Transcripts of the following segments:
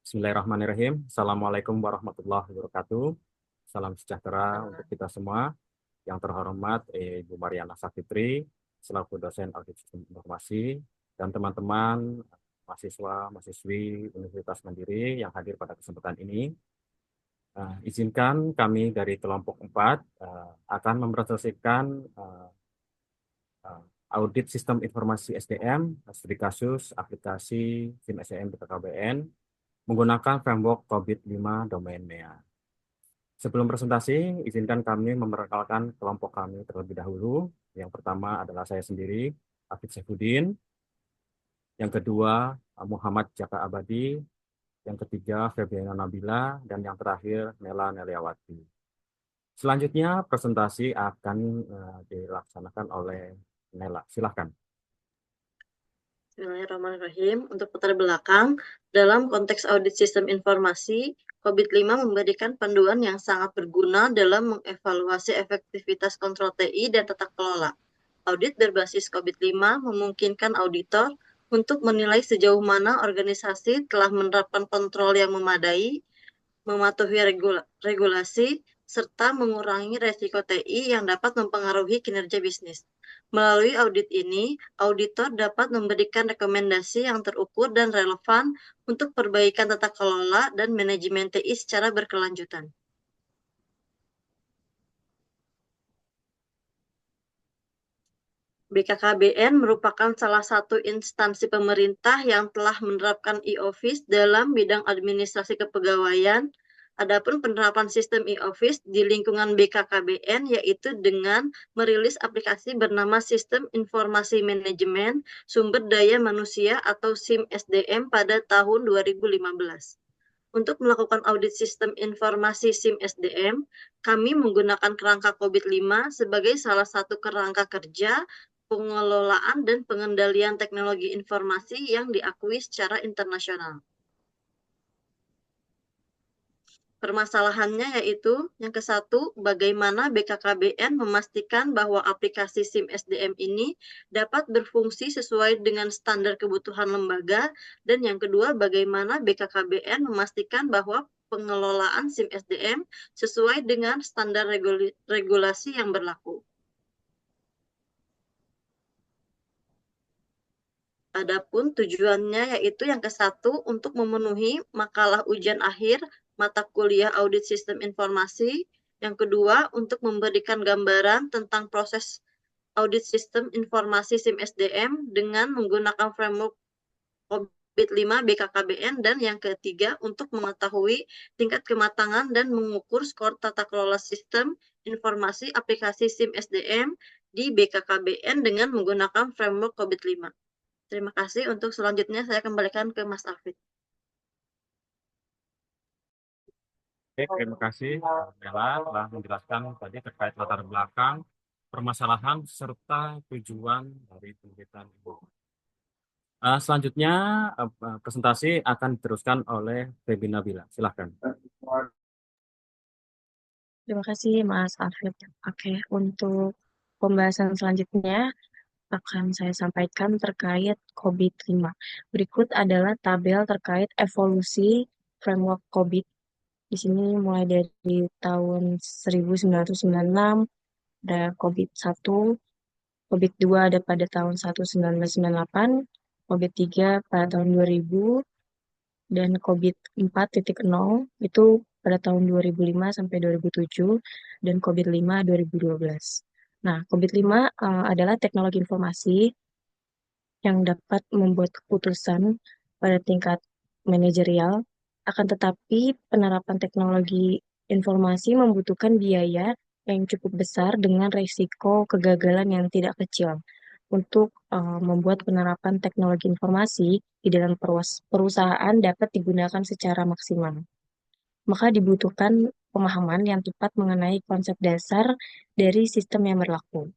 Bismillahirrahmanirrahim. Assalamualaikum warahmatullahi wabarakatuh. Salam sejahtera untuk kita semua. Yang terhormat Ibu Mariana Safitri, selaku dosen audit sistem informasi, dan teman-teman mahasiswa, mahasiswi Universitas Mandiri yang hadir pada kesempatan ini. Izinkan kami dari kelompok 4 akan mempresentasikan audit sistem informasi SDM, studi kasus, aplikasi SIM SDM BKKBN, menggunakan framework COVID-5 domain MEA. Sebelum presentasi, izinkan kami memperkenalkan kelompok kami terlebih dahulu. Yang pertama adalah saya sendiri, Afid Saifuddin. Yang kedua, Muhammad Jaka Abadi. Yang ketiga, Febriana Nabila. Dan yang terakhir, Nela Neliawati. Selanjutnya, presentasi akan dilaksanakan oleh Nela. Silahkan. Bismillahirrahmanirrahim. Untuk latar belakang, dalam konteks audit sistem informasi, COVID-5 memberikan panduan yang sangat berguna dalam mengevaluasi efektivitas kontrol TI dan tata kelola. Audit berbasis COVID-5 memungkinkan auditor untuk menilai sejauh mana organisasi telah menerapkan kontrol yang memadai, mematuhi regulasi, serta mengurangi resiko TI yang dapat mempengaruhi kinerja bisnis. Melalui audit ini, auditor dapat memberikan rekomendasi yang terukur dan relevan untuk perbaikan tata kelola dan manajemen TI secara berkelanjutan. BKKBN merupakan salah satu instansi pemerintah yang telah menerapkan e-office dalam bidang administrasi kepegawaian. Adapun penerapan sistem e-office di lingkungan BKKBN yaitu dengan merilis aplikasi bernama Sistem Informasi Manajemen Sumber Daya Manusia atau SIM SDM pada tahun 2015. Untuk melakukan audit sistem informasi SIM SDM, kami menggunakan kerangka COVID-5 sebagai salah satu kerangka kerja, pengelolaan, dan pengendalian teknologi informasi yang diakui secara internasional. Permasalahannya yaitu yang ke-1, bagaimana BKKBN memastikan bahwa aplikasi SIM SDM ini dapat berfungsi sesuai dengan standar kebutuhan lembaga, dan yang kedua, bagaimana BKKBN memastikan bahwa pengelolaan SIM SDM sesuai dengan standar regulasi yang berlaku. Adapun tujuannya yaitu yang ke-1 untuk memenuhi makalah ujian akhir mata kuliah audit sistem informasi, yang kedua untuk memberikan gambaran tentang proses audit sistem informasi SIM SDM dengan menggunakan framework COVID-5 BKKBN, dan yang ketiga untuk mengetahui tingkat kematangan dan mengukur skor tata kelola sistem informasi aplikasi SIM SDM di BKKBN dengan menggunakan framework COVID-5. Terima kasih. Untuk selanjutnya saya kembalikan ke Mas Afid. Oke, terima kasih Nela telah menjelaskan tadi terkait latar belakang, permasalahan, serta tujuan dari penerbitan Ibu. Selanjutnya presentasi akan diteruskan oleh Febi Nabila. Silahkan. Terima kasih Mas Alfred. Oke, untuk pembahasan selanjutnya akan saya sampaikan terkait COVID-5. Berikut adalah tabel terkait evolusi framework COVID. Di sini mulai dari tahun 1996, ada COVID-1, COVID-2 ada pada tahun 1998, COVID-3 pada tahun 2000, dan COVID-4.0 itu pada tahun 2005 sampai 2007, dan COVID-5 2012. Nah, COVID-5 adalah teknologi informasi yang dapat membuat keputusan pada tingkat manajerial, akan tetapi penerapan teknologi informasi membutuhkan biaya yang cukup besar dengan risiko kegagalan yang tidak kecil untuk membuat penerapan teknologi informasi di dalam perusahaan dapat digunakan secara maksimal. Maka dibutuhkan pemahaman yang tepat mengenai konsep dasar dari sistem yang berlaku.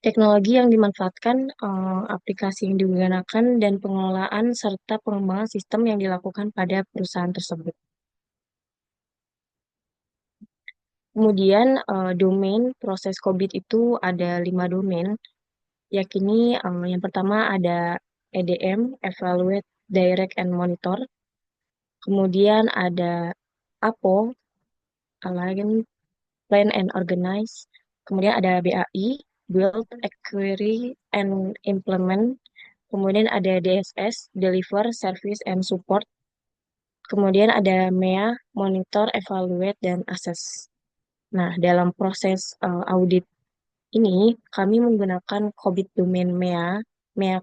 Teknologi yang dimanfaatkan, aplikasi yang digunakan, dan pengelolaan serta pengembangan sistem yang dilakukan pada perusahaan tersebut. Kemudian domain proses COVID itu ada 5 domain, yakni yang pertama ada EDM, Evaluate, Direct, and Monitor. Kemudian ada APO, Align, Plan and Organize. Kemudian ada BAI, Build, Acquire, and Implement. Kemudian ada DSS, Deliver, Service, and Support. Kemudian ada MEA, Monitor, Evaluate, dan Assess. Nah, dalam proses audit ini, kami menggunakan COBIT domain MEA 01.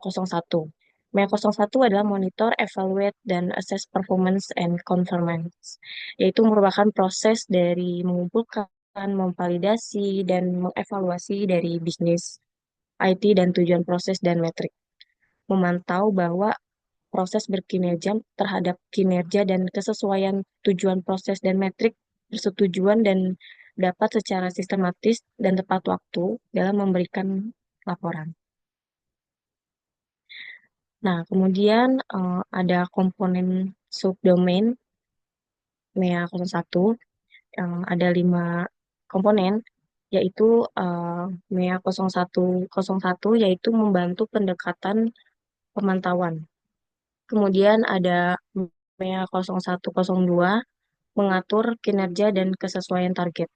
MEA 01 adalah Monitor, Evaluate, dan Assess Performance and Conformance, yaitu merupakan proses dari mengumpulkan, memvalidasi, dan mengevaluasi dari bisnis, IT, dan tujuan proses dan metrik. Memantau bahwa proses berkinerja terhadap kinerja dan kesesuaian tujuan proses dan metrik persetujuan dan dapat secara sistematis dan tepat waktu dalam memberikan laporan. Nah, kemudian ada komponen subdomain MEA 01 yang ada 5 komponen, yaitu MEA 0101 yaitu membantu pendekatan pemantauan. Kemudian ada MEA 0102 mengatur kinerja dan kesesuaian target.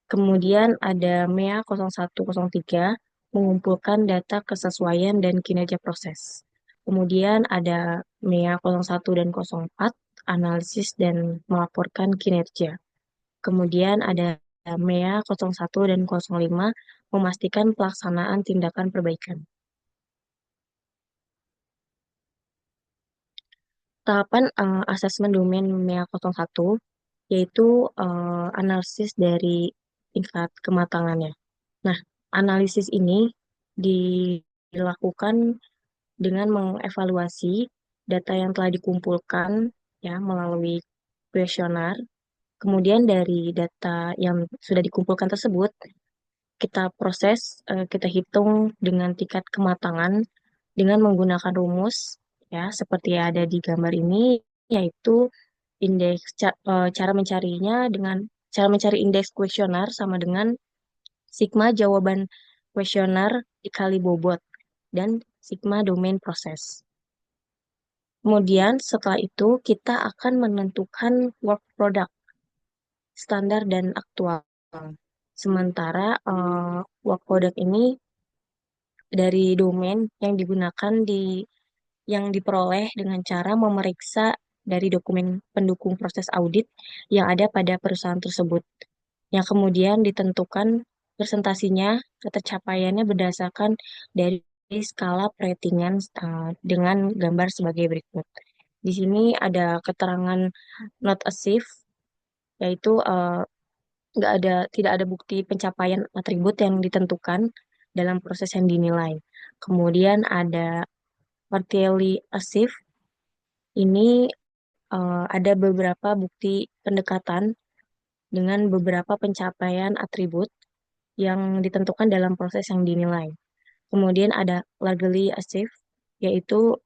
Kemudian ada MEA 0103 mengumpulkan data kesesuaian dan kinerja proses. Kemudian ada MEA 01 dan 04 analisis dan melaporkan kinerja. Kemudian ada MEA 01 dan 05 memastikan pelaksanaan tindakan perbaikan. Tahapan asesmen domain MEA 01 yaitu analisis dari tingkat kematangannya. Nah, analisis ini dilakukan dengan mengevaluasi data yang telah dikumpulkan ya melalui kuesioner. Kemudian dari data yang sudah dikumpulkan tersebut, kita proses, kita hitung dengan tingkat kematangan dengan menggunakan rumus ya seperti ada di gambar ini, yaitu cara mencarinya dengan cara mencari indeks kuesioner sama dengan sigma jawaban kuesioner dikali bobot dan sigma domain proses. Kemudian setelah itu kita akan menentukan work product standar dan aktual. Sementara work product ini dari domain yang digunakan yang diperoleh dengan cara memeriksa dari dokumen pendukung proses audit yang ada pada perusahaan tersebut, yang kemudian ditentukan presentasinya, ketercapaiannya berdasarkan dari skala peratingan dengan gambar sebagai berikut. Di sini ada keterangan not achieved, yaitu tidak ada bukti pencapaian atribut yang ditentukan dalam proses yang dinilai. Kemudian ada partially achieved, ini ada beberapa bukti pendekatan dengan beberapa pencapaian atribut yang ditentukan dalam proses yang dinilai. Kemudian ada largely achieved, yaitu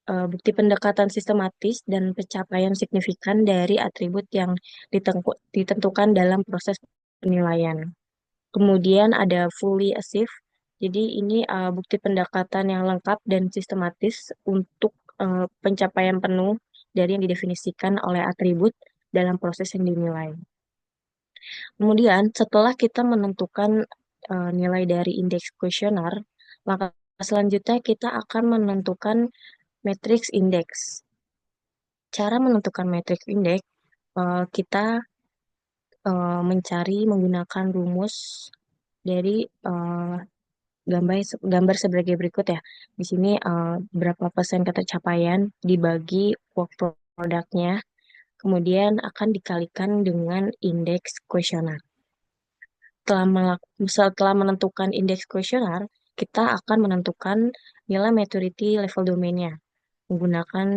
bukti pendekatan sistematis dan pencapaian signifikan dari atribut yang ditentukan dalam proses penilaian. Kemudian ada fully achieved, jadi ini bukti pendekatan yang lengkap dan sistematis untuk pencapaian penuh dari yang didefinisikan oleh atribut dalam proses yang dinilai. Kemudian setelah kita menentukan nilai dari indeks kuesioner, maka selanjutnya kita akan menentukan matrix indeks. Cara menentukan matrix indeks, kita mencari menggunakan rumus dari gambar sebagai berikut ya. Di sini berapa persen ketercapaian dibagi work product-nya, kemudian akan dikalikan dengan indeks kuesioner. Setelah menentukan indeks kuesioner, kita akan menentukan nilai maturity level domainnya menggunakan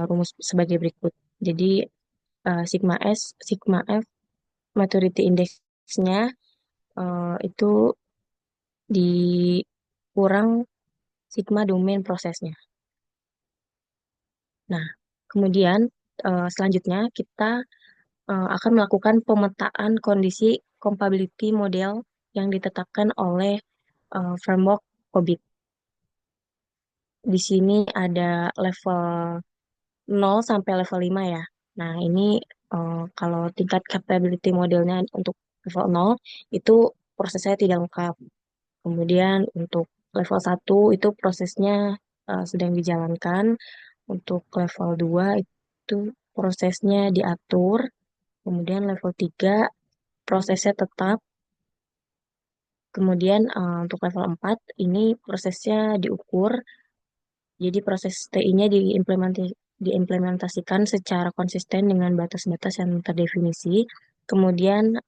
rumus sebagai berikut. Jadi sigma S, sigma F, maturity index-nya itu dikurang sigma domain prosesnya. Nah, kemudian selanjutnya kita akan melakukan pemetaan kondisi compatibility model yang ditetapkan oleh framework COBIT. Di sini ada level 0 sampai level 5 ya. Nah, ini kalau tingkat capability modelnya untuk level 0 itu prosesnya tidak lengkap. Kemudian untuk level 1 itu prosesnya sedang dijalankan. Untuk level 2 itu prosesnya diatur. Kemudian level 3 prosesnya tetap. Kemudian untuk level 4 ini prosesnya diukur. Jadi proses TI-nya diimplementasikan secara konsisten dengan batas-batas yang terdefinisi. Kemudian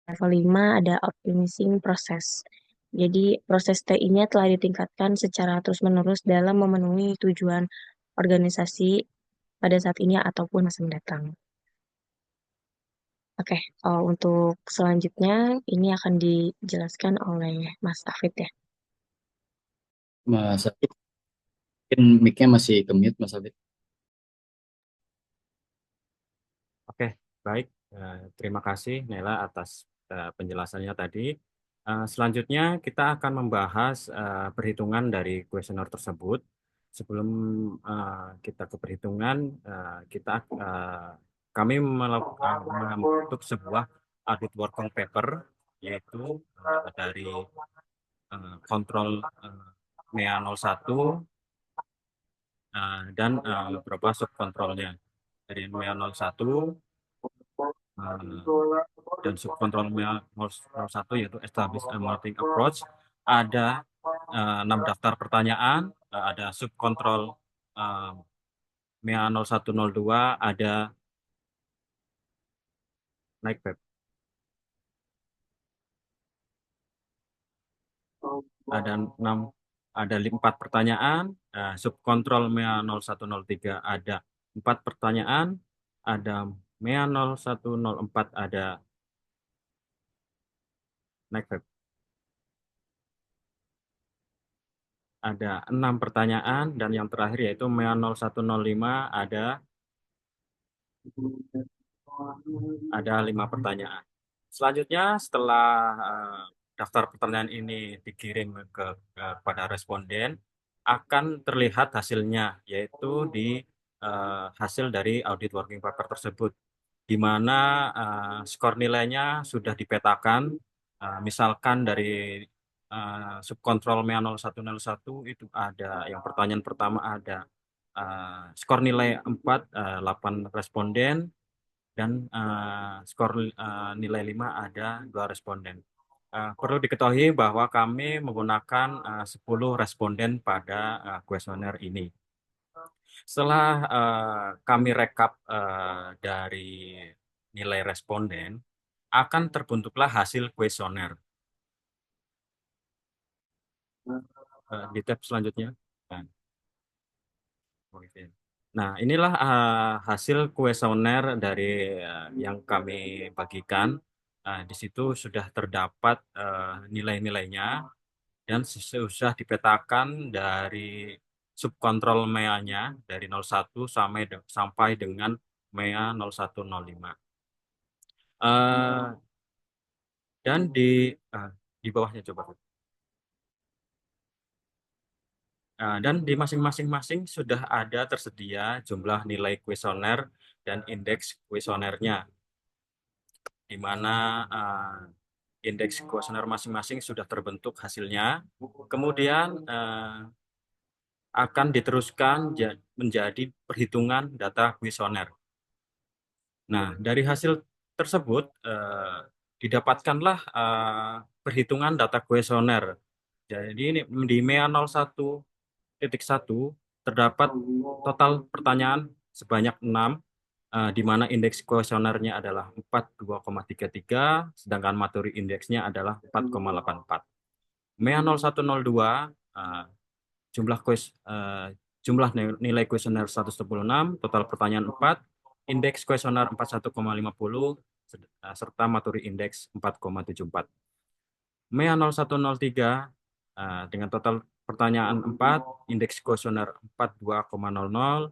level 5 ada optimizing proses. Jadi proses TI-nya telah ditingkatkan secara terus-menerus dalam memenuhi tujuan organisasi pada saat ini ataupun masa mendatang. Oke, untuk selanjutnya ini akan dijelaskan oleh Mas Afid ya. Mas Afid, mungkin mic-nya masih ke-mute, Mas Afid. Oke, baik. Terima kasih Nela atas penjelasannya tadi. Selanjutnya kita akan membahas perhitungan dari kuesioner tersebut. Sebelum kita ke perhitungan, kami membentuk sebuah audit working paper, yaitu dari kontrol MEA 01 dan beberapa subkontrolnya. Dari MEA 01 dan subkontrol MEA 01 yaitu Establish a Modeling Approach. Ada 6 daftar pertanyaan, ada subkontrol MEA 0102, ada naik web. Ada 4 pertanyaan, subkontrol MEA 0103 ada 4 pertanyaan, ada MEA 0104 ada naik web. Ada 6 pertanyaan, dan yang terakhir yaitu MEA 0105 ada 5 pertanyaan. Selanjutnya setelah daftar pertanyaan ini dikirim kepada responden, akan terlihat hasilnya, yaitu di hasil dari audit working paper tersebut, di mana skor nilainya sudah dipetakan. Misalkan dari subkontrol MEA 0101 itu ada yang pertanyaan pertama ada skor nilai 4, 8 responden, dan skor nilai 5 ada 2 responden. Perlu diketahui bahwa kami menggunakan 10 responden pada kuesioner ini. Setelah kami rekap dari nilai responden, akan terbentuklah hasil kuesioner. Di tab selanjutnya. Nah, inilah hasil kuesioner dari yang kami bagikan. Di situ sudah terdapat nilai-nilainya, dan sudah dipetakan dari subkontrol MEA-nya dari 01 sampai dengan MEA 0105. Dan di bawahnya coba. Dan di masing-masing sudah ada tersedia jumlah nilai kuesioner dan indeks kuesionernya, di mana indeks kuesioner masing-masing sudah terbentuk hasilnya. Kemudian akan diteruskan menjadi perhitungan data kuesioner. Nah, dari hasil tersebut didapatkanlah perhitungan data kuesioner. Jadi ini di MEA 01.1 terdapat total pertanyaan sebanyak 6, di mana indeks kuesionernya adalah 42,33, sedangkan materi indeksnya adalah 4,84. MEA 0102 jumlah nilai kuesioner 126, total pertanyaan 4, indeks kuesioner 41,50, serta materi indeks 4,74. MEA 0103 dengan total pertanyaan 4, indeks kuesioner 42,00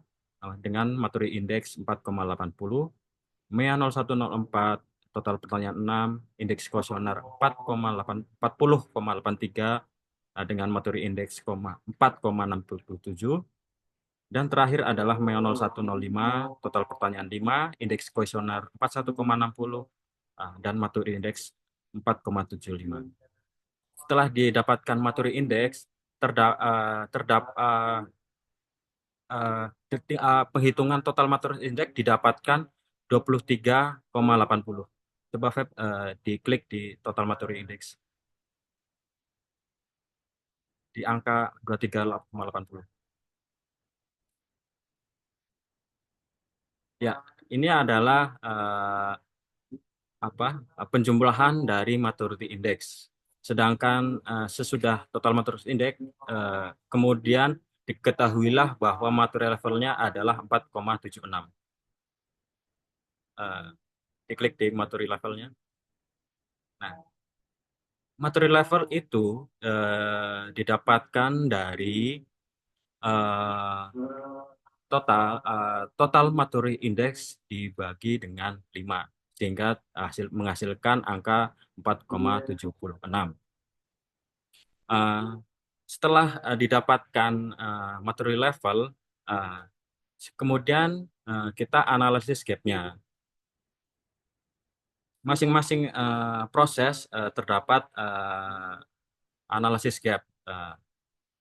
dengan materi indeks 4,80. MEA 0104 total pertanyaan 6, indeks kuesioner 40,83 dengan materi indeks 4,67. Dan terakhir adalah MEO 0105, total pertanyaan 5, indeks kuesioner 41,60, dan Maturi Index 4,75. Setelah didapatkan Maturi Index, penghitungan total Maturi Index didapatkan 23,80. Coba Feb, diklik di total Maturi Index di angka 23,80. Ya, ini adalah penjumlahan dari Maturity Index. Sedangkan sesudah total Maturity Index, kemudian diketahuilah bahwa maturity levelnya adalah 4,76. Diklik di maturity levelnya. Nah, maturity level itu didapatkan dari total maturity index dibagi dengan 5, sehingga menghasilkan angka 4,76. Setelah didapatkan maturity level, kemudian kita analisis gap-nya. Masing-masing proses terdapat analisis gap.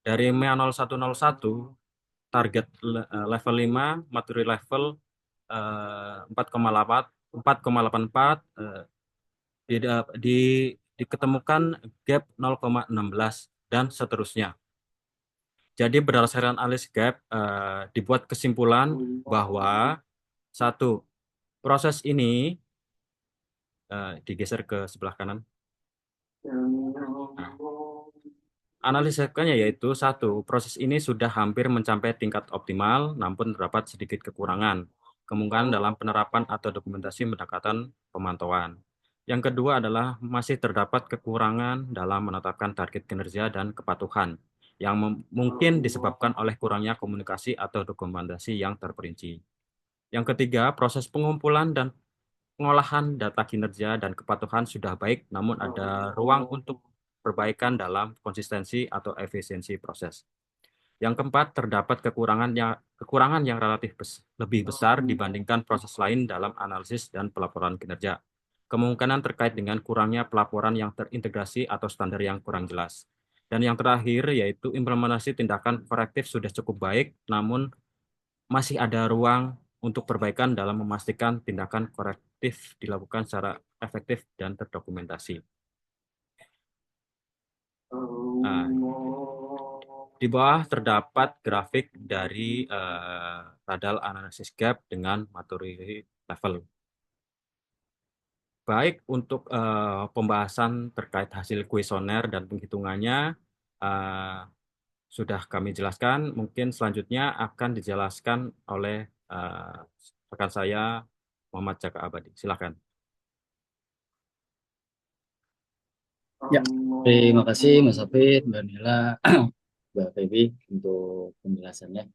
Dari MEA 0101, target level 5, maturity level 4,84, diketemukan gap 0,16 dan seterusnya. Jadi berdasarkan analis gap, dibuat kesimpulan bahwa satu, proses ini digeser ke sebelah kanan. Nah, analisanya yaitu satu, proses ini sudah hampir mencapai tingkat optimal, namun terdapat sedikit kekurangan, kemungkinan dalam penerapan atau dokumentasi pendekatan pemantauan. Yang kedua adalah masih terdapat kekurangan dalam menetapkan target kinerja dan kepatuhan, yang mungkin disebabkan oleh kurangnya komunikasi atau dokumentasi yang terperinci. Yang ketiga, proses pengumpulan dan pengolahan data kinerja dan kepatuhan sudah baik, namun ada ruang untuk perbaikan dalam konsistensi atau efisiensi proses. Yang keempat, terdapat kekurangan yang relatif lebih besar dibandingkan proses lain dalam analisis dan pelaporan kinerja. Kemungkinan terkait dengan kurangnya pelaporan yang terintegrasi atau standar yang kurang jelas. Dan yang terakhir, yaitu implementasi tindakan korektif sudah cukup baik, namun masih ada ruang untuk perbaikan dalam memastikan tindakan korektif dilakukan secara efektif dan terdokumentasi. Nah, di bawah terdapat grafik dari radal analisis gap dengan maturity level. Baik untuk pembahasan terkait hasil kuesioner dan penghitungannya sudah kami jelaskan. Mungkin selanjutnya akan dijelaskan oleh rekan saya Muhammad Jaka Abadi. Silakan. Ya, terima kasih Mas Hafid, Mbak Nila, Mbak Febi untuk penjelasannya.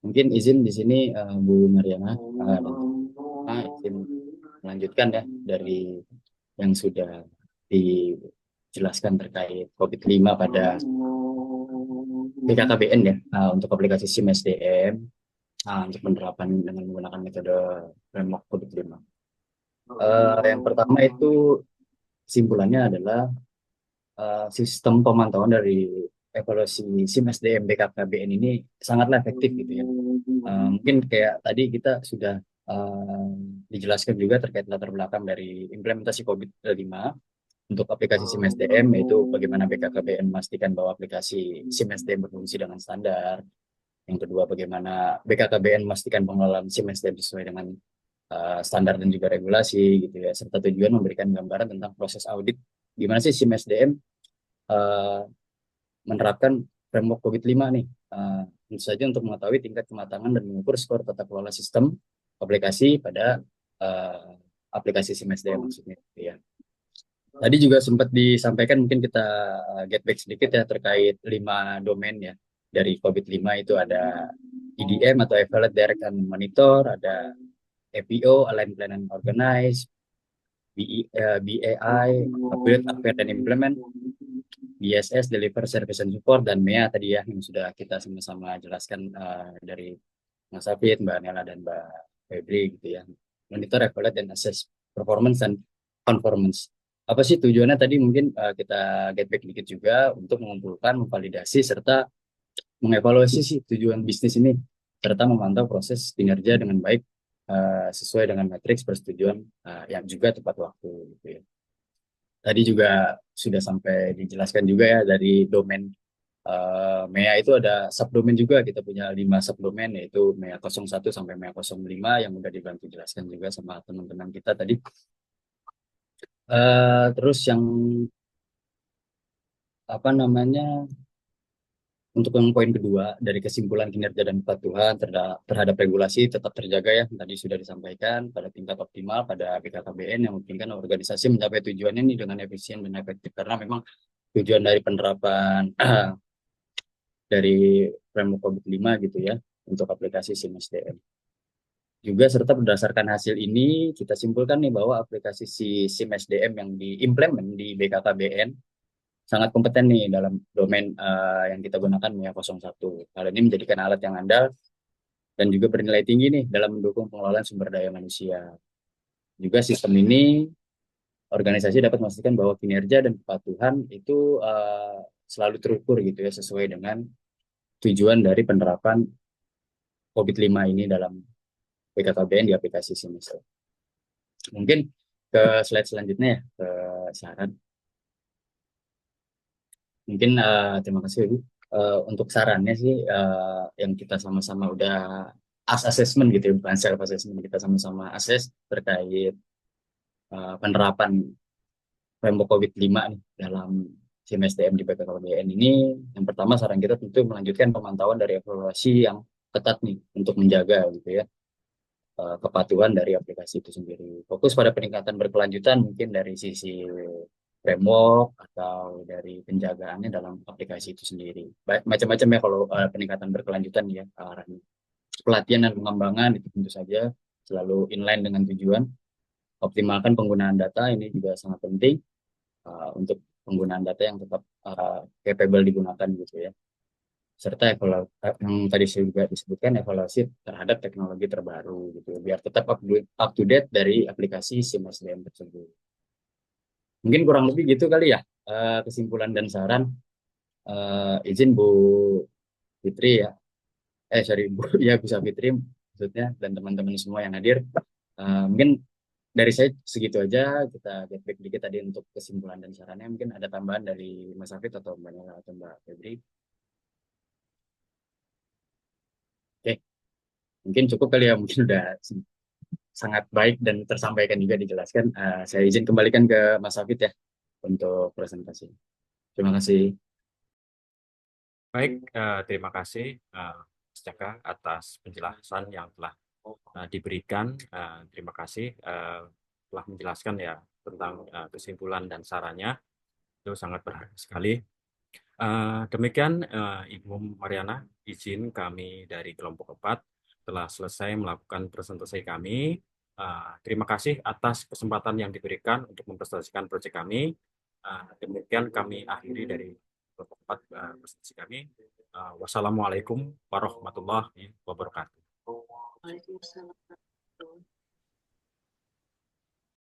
Mungkin izin di sini Bu Mariana dan izin melanjutkan ya dari yang sudah dijelaskan terkait COVID-5 pada BKKBN ya, untuk aplikasi SIM SDM untuk penerapan dengan menggunakan metode framework COVID-5. Yang pertama itu kesimpulannya adalah sistem pemantauan dari evaluasi SIM SDM BKKBN ini sangatlah efektif gitu ya. Mungkin kayak tadi kita sudah dijelaskan juga terkait latar belakang dari implementasi COVID-5 untuk aplikasi SIM SDM, yaitu bagaimana BKKBN memastikan bahwa aplikasi SIM SDM berfungsi dengan standar. Yang kedua, bagaimana BKKBN memastikan pengelolaan SIM SDM sesuai dengan standar dan juga regulasi gitu ya, serta tujuan memberikan gambaran tentang proses audit gimana sih SIM SDM menerapkan framework COVID-5 nih. Tentu saja untuk mengetahui tingkat kematangan dan mengukur skor tata kelola sistem aplikasi pada aplikasi SIM SDM maksudnya gitu ya. Tadi juga sempat disampaikan, mungkin kita get back sedikit ya terkait 5 domain ya dari COVID-5 itu ada EDM atau Evaluate, Direct, and Monitor, ada APO, Align, Plan, and Organize, BAI, Build, Upgrade, and Implement, BSS, Deliver, Service, and Support, dan MEA tadi ya yang sudah kita sama-sama jelaskan dari Mas Afid, Mbak Nela, dan Mbak Febri gitu ya. Monitor, evaluate, dan assess performance dan conformance. Apa sih tujuannya tadi mungkin kita get back dikit juga untuk mengumpulkan, memvalidasi, serta mengevaluasi sih tujuan bisnis ini, serta memantau proses kinerja dengan baik sesuai dengan matriks persetujuan yang juga tepat waktu gitu ya. Tadi juga sudah sampai dijelaskan juga ya dari domain MEA itu ada subdomain juga. Kita punya 5 subdomain, yaitu MEA 01 sampai MEA 05 yang udah dibantu jelaskan juga sama teman-teman kita tadi. Terus yang apa namanya, untuk yang poin kedua, dari kesimpulan kinerja dan kepatuhan terhadap regulasi tetap terjaga ya. Tadi sudah disampaikan pada tingkat optimal pada BKKBN yang memungkinkan organisasi mencapai tujuannya ini dengan efisien dan efektif. Karena memang tujuan dari penerapan dari framework COVID-5 gitu ya, untuk aplikasi SIM SDM. Juga serta berdasarkan hasil ini, kita simpulkan nih bahwa aplikasi SIM SDM yang diimplement di BKKBN sangat kompeten nih dalam domain yang kita gunakan MIA 01. Hal ini menjadikan alat yang andal dan juga bernilai tinggi nih dalam mendukung pengelolaan sumber daya manusia. Juga sistem ini, organisasi dapat memastikan bahwa kinerja dan kepatuhan itu selalu terukur gitu ya, sesuai dengan tujuan dari penerapan COVID-5 ini dalam BKKBN di aplikasi SIM. Mungkin ke slide selanjutnya ya, ke saran. Mungkin terima kasih Ibu. Untuk sarannya sih yang kita sama-sama udah assessment gitu ya, bukan self assessment, kita sama-sama assess terkait penerapan framework COVID-5 nih dalam SIM SDM di BKKBN ini. Yang pertama saran kita tentu melanjutkan pemantauan dari evaluasi yang ketat nih untuk menjaga gitu ya kepatuhan dari aplikasi itu sendiri. Fokus pada peningkatan berkelanjutan mungkin dari sisi framework atau dari penjagaannya dalam aplikasi itu sendiri. Macam-macam ya kalau peningkatan berkelanjutan ya arahnya. Pelatihan dan pengembangan itu tentu saja selalu inline dengan tujuan. Optimalkan penggunaan data ini juga sangat penting untuk penggunaan data yang tetap capable digunakan gitu ya. Serta yang tadi saya juga disebutkan, evaluasi terhadap teknologi terbaru gitu biar tetap up to date dari aplikasi SIM SDM tersebut. Mungkin kurang lebih gitu kali ya kesimpulan dan saran. Izin Bu Fitri ya, sorry Bu ya, Bu Fitri maksudnya, dan teman-teman semua yang hadir. Mungkin dari saya segitu aja, kita get back dikit tadi untuk kesimpulan dan sarannya. Mungkin ada tambahan dari Mas Hafid atau Mbak Nela atau Mbak Febri. Oke, mungkin cukup kali ya, mungkin udah sangat baik dan tersampaikan juga dijelaskan. Saya izin kembalikan ke Mas Hafid ya untuk presentasi. Terima kasih. Baik, terima kasih Mas Jaka atas penjelasan yang telah diberikan. Terima kasih telah menjelaskan ya tentang kesimpulan dan sarannya. Itu sangat berharga sekali. Demikian Ibu Mariana, izin kami dari kelompok 4 telah selesai melakukan presentasi kami. Terima kasih atas kesempatan yang diberikan untuk mempresentasikan proyek kami. Demikian kami akhiri dari kelompok 4 presentasi kami. Wassalamualaikum warahmatullahi wabarakatuh. Waalaikumsalam.